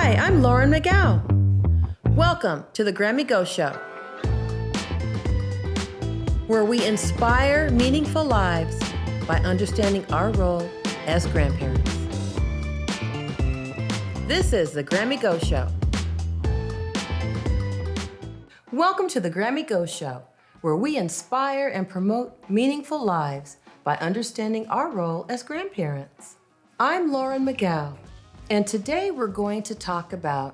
Hi, I'm Lauren McGow. Welcome to the Grammy Go Show, where we inspire meaningful lives by understanding our role as grandparents. This is the Grammy Go Show. Welcome to the Grammy Go Show, where we inspire and promote meaningful lives by understanding our role as grandparents. I'm Lauren McGow, and today we're going to talk about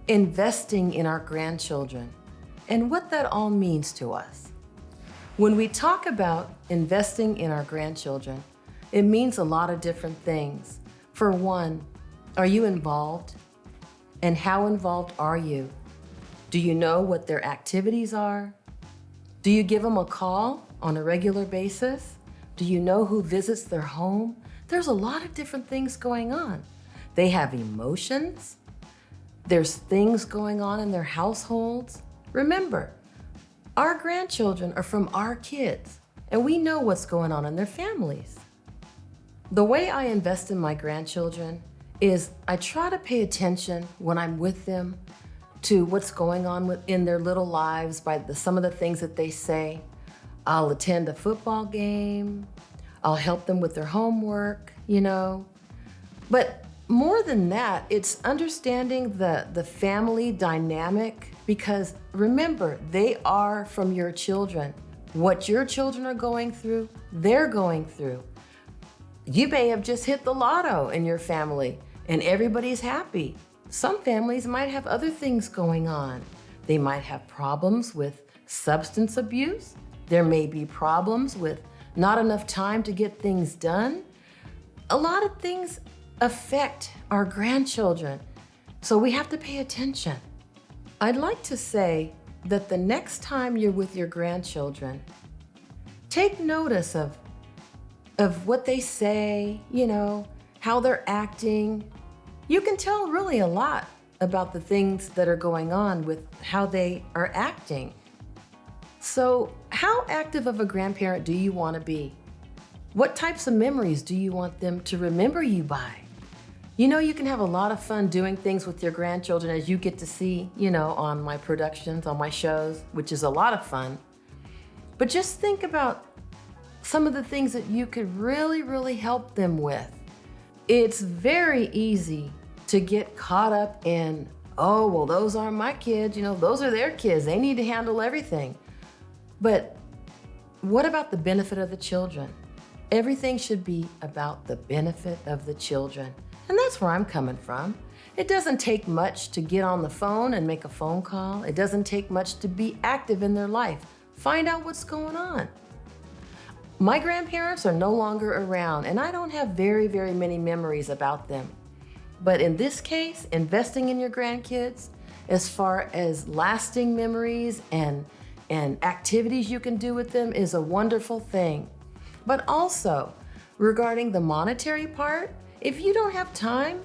investing in our grandchildren and what that all means to us. When we talk about investing in our grandchildren, it means a lot of different things. For one, are you involved? And how involved are you? Do you know what their activities are? Do you give them a call on a regular basis? Do you know who visits their home? There's a lot of different things going on. They have emotions. There's things going on in their households. Remember, our grandchildren are from our kids, and we know what's going on in their families. The way I invest in my grandchildren is I try to pay attention when I'm with them to what's going on in their little lives by some of the things that they say. I'll attend a football game. I'll help them with their homework, But more than that, it's understanding the family dynamic, because remember, they are from your children. What your children are going through, they're going through. You may have just hit the lotto in your family and everybody's happy. Some families might have other things going on. They might have problems with substance abuse. There may be problems with not enough time to get things done. A lot of things affect our grandchildren, so we have to pay attention. I'd like to say that the next time you're with your grandchildren, take notice of what they say, how they're acting. You can tell really a lot about the things that are going on with how they are acting. So, how active of a grandparent do you want to be? What types of memories do you want them to remember you by? You can have a lot of fun doing things with your grandchildren, as you get to see, on my productions, on my shows, which is a lot of fun. But just think about some of the things that you could really, really help them with. It's very easy to get caught up in, oh, well, those aren't my kids, those are their kids. They need to handle everything. But what about the benefit of the children? Everything should be about the benefit of the children. And that's where I'm coming from. It doesn't take much to get on the phone and make a phone call. It doesn't take much to be active in their life. Find out what's going on. My grandparents are no longer around, and I don't have very, very many memories about them. But in this case, investing in your grandkids, as far as lasting memories and activities you can do with them, is a wonderful thing. But also, regarding the monetary part, if you don't have time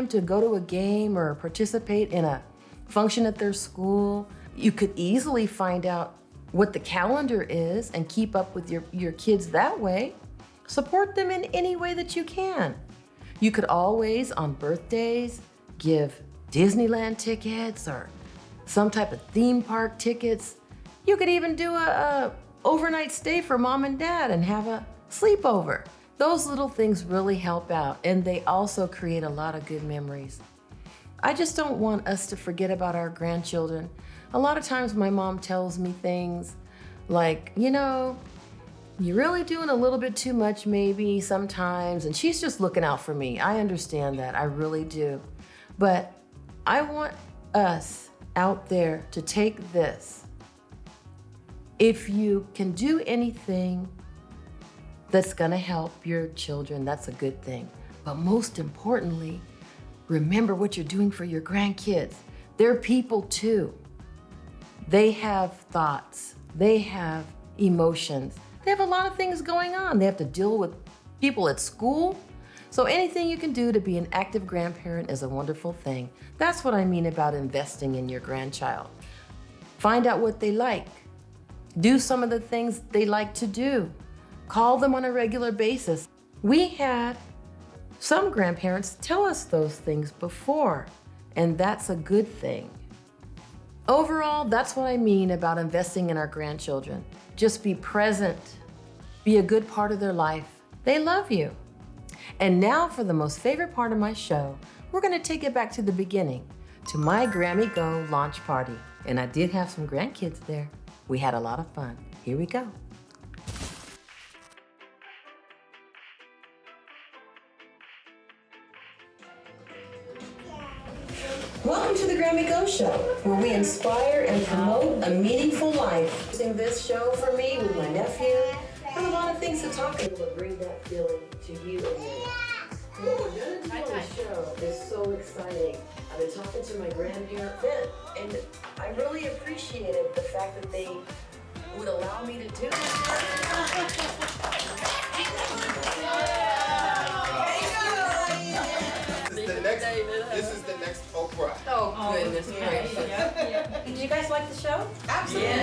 to go to a game or participate in a function at their school, you could easily find out what the calendar is and keep up with your kids that way. Support them in any way that you can. You could always, on birthdays, give Disneyland tickets or some type of theme park tickets. You could even do a overnight stay for mom and dad and have a sleepover. Those little things really help out, and they also create a lot of good memories. I just don't want us to forget about our grandchildren. A lot of times my mom tells me things like, you're really doing a little bit too much maybe sometimes, and she's just looking out for me. I understand that, I really do. But I want us out there to take this. If you can do anything that's gonna help your children, that's a good thing. But most importantly, remember what you're doing for your grandkids. They're people too. They have thoughts, they have emotions, they have a lot of things going on. They have to deal with people at school. So anything you can do to be an active grandparent is a wonderful thing. That's what I mean about investing in your grandchild. Find out what they like. Do some of the things they like to do. Call them on a regular basis. We had Some grandparents tell us those things before, and that's a good thing. Overall, that's what I mean about investing in our grandchildren. Just be present, be a good part of their life. They love you. And now for the most favorite part of my show, we're gonna take it back to the beginning, to my Grammy Go launch party. And I did have some grandkids there. We had a lot of fun. Here we go. Welcome to the Grammy Go Show, where we inspire and promote a meaningful life. Using this show for me with my nephew, I have a lot of things to talk about to bring that feeling to you and me. What we're gonna do on the show is so exciting. I've been talking to my grandparent Ben, and I really appreciated the fact that they would allow me to do this. This is the next Oprah. Oh, goodness gracious. Did you guys like the show? Absolutely.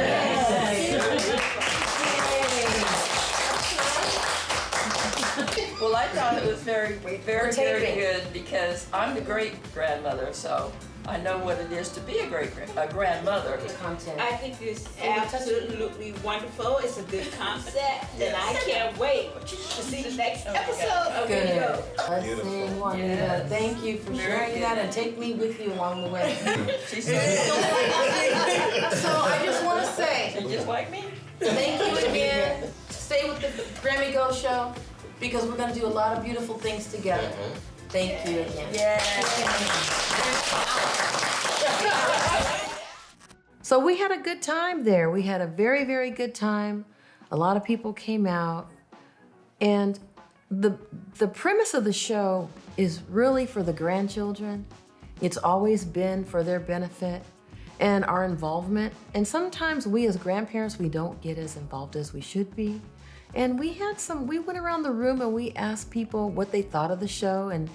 Well, I thought it was very good because I'm the great grandmother, so I know what it is to be a grandmother. Content. I think it's absolutely wonderful. It's a good concept, and I can't wait to see the next episode of Good. Go. Let's sing one. Yes. Thank you for sharing that and take me with you along the way. She said, So I just want to say "You're just like me." thank you again. Stay with the Grammy Go Show because we're going to do a lot of beautiful things together. Thank you again. So we had a good time there. We had a very, very good time. A lot of people came out. And the premise of the show is really for the grandchildren. It's always been for their benefit and our involvement. And sometimes we as grandparents, we don't get as involved as we should be. And we went around the room and we asked people what they thought of the show. And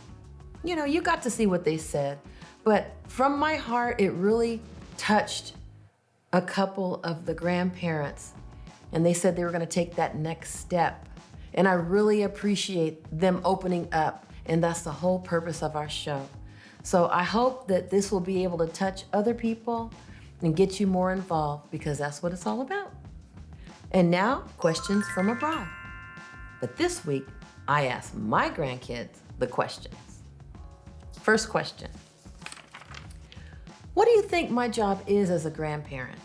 you know, you got to see what they said. But from my heart, it really touched a couple of the grandparents. And they said they were gonna take that next step. And I really appreciate them opening up. And that's the whole purpose of our show. So I hope that this will be able to touch other people and get you more involved because that's what it's all about. And now, questions from abroad. But this week, I asked my grandkids the questions. First question. What do you think my job is as a grandparent?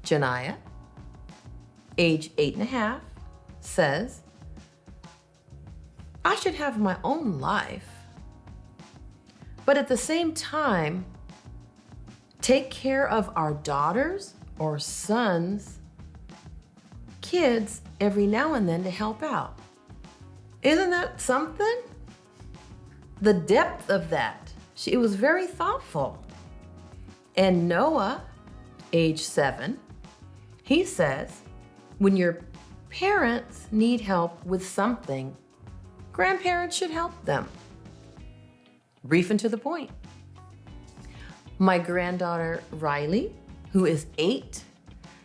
Janaya, age 8.5, says, I should have my own life, but at the same time, take care of our daughters or sons' kids every now and then to help out. Isn't that something? The depth of that. It was very thoughtful. And Noah, age 7, he says, when your parents need help with something, grandparents should help them. Brief and to the point. My granddaughter, Riley, who is 8,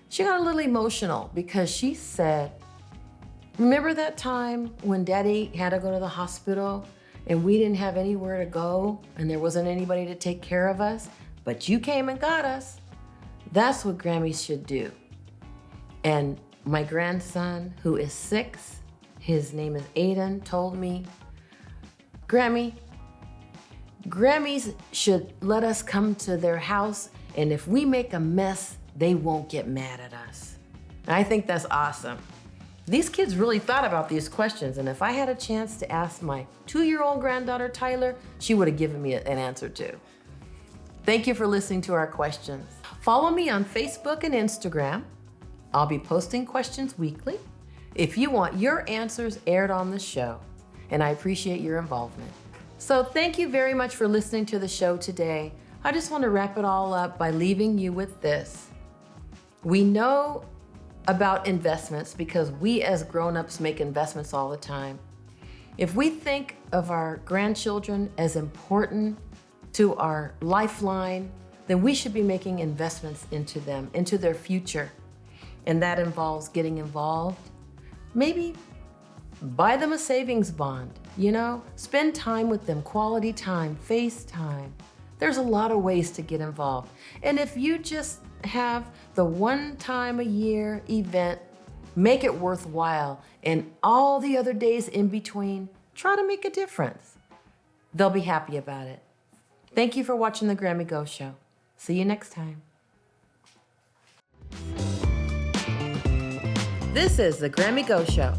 she got a little emotional because she said, remember that time when Daddy had to go to the hospital and we didn't have anywhere to go and there wasn't anybody to take care of us, but you came and got us? That's what Grammys should do. And my grandson, who is 6, his name is Aiden, told me, Grammys should let us come to their house, and if we make a mess, they won't get mad at us. And I think that's awesome. These kids really thought about these questions, and if I had a chance to ask my 2-year-old granddaughter, Tyler, she would have given me an answer too. Thank you for listening to our questions. Follow me on Facebook and Instagram. I'll be posting questions weekly if you want your answers aired on the show, and I appreciate your involvement. So thank you very much for listening to the show today. I just want to wrap it all up by leaving you with this. We know about investments because we as grown-ups make investments all the time. If we think of our grandchildren as important to our lifeline, then we should be making investments into them, into their future. And that involves getting involved. Maybe buy them a savings bond You know, spend time with them, quality time, FaceTime. There's a lot of ways to get involved. And if you just have the one time a year event, make it worthwhile. And all the other days in between, try to make a difference. They'll be happy about it. Thank you for watching the Grammy Go Show. See you next time. This is the Grammy Go Show.